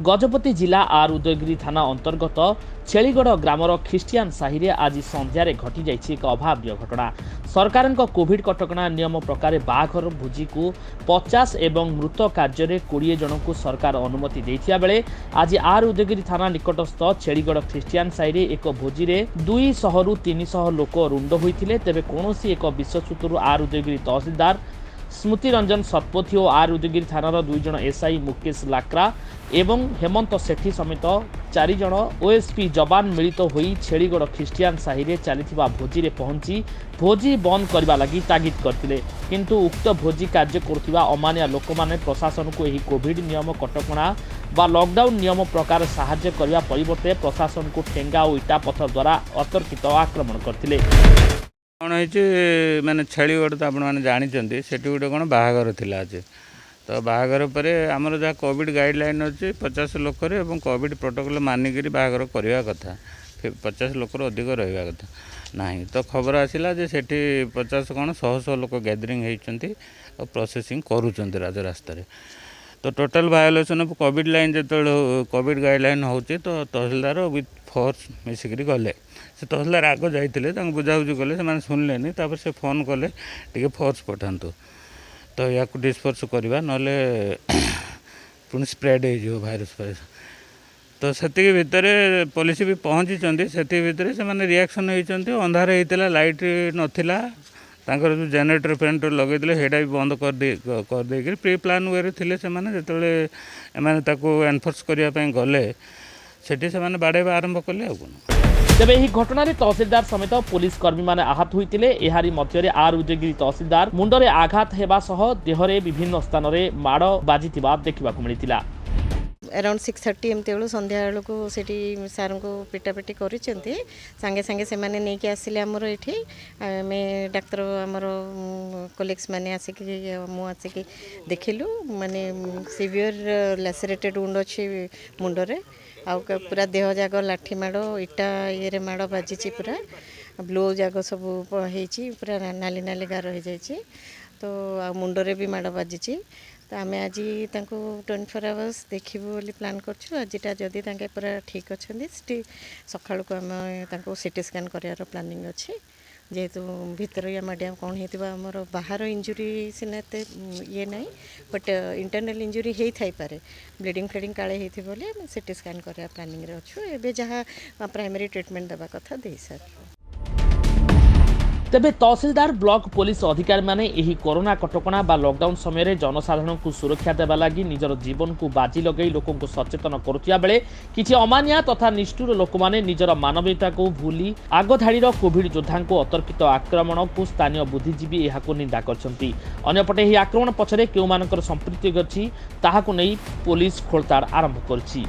गजपति जिला आर उदयगिरी थाना अंतर्गत छेलीगढ़ ग्रामर ख्रिस्टियान साहि रे आज संध्यारे घटी जाइछि एक अभाव्य घटना। सरकार कोविड कटकणा नियम प्रकार बाघर भोजी को 50 एवं मृत कार्य 20 जन को सरकार अनुमति देथिया बेले आज आर उदयगिरी थाना निकटस्थ छेलीगढ़ ख्रिस्टियान साहि रे एक भोजी रे 200 रु 300 लोक रुंड होइथिले। तेबे कोनोसी एक विश्वसूत्रु आर उदयगिरी तहसीलदार स्मृति रंजन सतपथी और आर उदयगिरी थानार 2 जन एसआई मुकेश लाक्रा एवं हेमंत सेठी समेत 4 जन ओएसपी जवान मिलित होई छेलीगढ़ ख्रिस्टियान साहि रे चलीथिबा भोजी रे पहुंची भोजी बंद करबा लागि तागिद करथिले। किंतु उक्त भोजी कार्य करथिबा अमानिया लोक माने प्रशासन को एही कोविड नियम कटकणा बा लॉकडाउन नियम प्रकार सहायता करबा परिवर्ते प्रशासन को ठेंगा और इटा पत्थर द्वारा अतर्कित आक्रमण करथिले। कौन है मैंने छेलीगढ़ तो आपने जानते से गोटे कौन बाहागर थिला आज तो बाहागर पर आमर जहाँ कोविड गाइडलाइन अच्छे 50 लोक कोविड प्रोटोकॉल मानिक बाहागर करवा कथा 50 लोक अधिक रहा कथा ना तो खबर आसला सेठी 50 कौन 100 लोक गैदरिंग होती और प्रोसेसिंग करुँच राजरास्त तो टोटाल वायोलेसन ऑफ कोविड लाइन जो कोविड गाइडलाइन होती तो तहसीलदार विथ फोर्स मिसिक गले से तहसीलदार आग जाते बुझाबुझी कले से शुणिले से फोन कले टे फोर्स पठातु तो या डिस्पर्स करवा ना पुणी स्प्रेड हो भाइरस फाइरस तो से भितर पुलिस भी पहुँची से भितर से रिएक्शन होती अंधार होता लाइट नाला जो जेनेटर फेनेटर लगे सेटा भी बंद कर प्री प्लान वे थे से जो एनफोर्स करने गले सेठी से बाड़ेबा आरंभ कले आ तेबे ଏହି ଘଟଣାରେ ତହସିଲଦାର ସମେତ ପୁଲିସ କର୍ମୀମାନେ ଆହତ ହୋଇଥିଲେ। ଏହାରି ମଧ୍ୟରେ ଆର୍ ଉଦୟଗିରି ତହସିଲଦାର ମୁଣ୍ଡରେ ଆଘାତ ହେବା ସହ ଦେହରେ ବିଭିନ୍ନ ସ୍ଥାନରେ ମାଡ଼ ବାଜିଥିବା ଦେଖିବାକୁ ମିଳିଥିଲା। अराउंड 6:30 एमती बेलू संध्या बेलू को सेठी सार को पिटापिटी करिसेंती संगे संगे से माने नहीं के आसिले हमर एठी मैं डाक्टर हमर कोलिग्स माने आसिक मु आसिक देखिलु माने सिवियर लैसरेटेड वुंड अछि मुंडरे आ पूरा देह जाग लाठी माड़ इटा ये माड़ बाजी पूरा ब्लो जाग सब होइछि पूरा नाली नाली गार हो जाइछि तो आ मुंडरे भी माड़ बाजी तो आम आज 24 आवर्स देखू बोली प्लान करटा जदि पूरा ठीक अच्छे सका को आम सीटी स्कैन करार प्लानिंग अच्छे जेहेतु भीतर या माडिया कौन होमर बाहर इंजुरी सीना ये ना बट इंटरनल इंजुरी हो थाई पारे ब्लीडिंग फ्लीडिंग काले होती बोले सीटी स्कैन करार प्लानिंग अच्छु एवं जहाँ प्राइमरी ट्रीटमेंट देवा कथा दे सर। तेबे तहसीलदार ब्लॉक पुलिस अधिकारी माने एही कोरोना कटकणा बा लॉकडाउन समय जनसाधारण को सुरक्षा देवा लगी निजर जीवन को बाजी लगे लोक सचेतन करुथिया बेले किछि अमानिया तथा निष्ठुर लोक माने निजर मानवीयता को भूली आगधाड़ी कोविड योद्धा को अतर्कित आक्रमण को स्थानीय बुद्धिजीवी एहाको निंदा करछंती। अन्यपटे एही आक्रमण पछरे केउ मानकर संपृक्ति अछि ताहाको नै पुलिस खोलताड़ आरंभ करछि।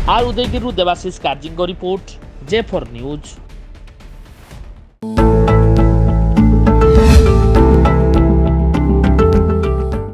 आर उदयगिरी देवाशीष कार्जिंग रिपोर्ट J4 न्यूज।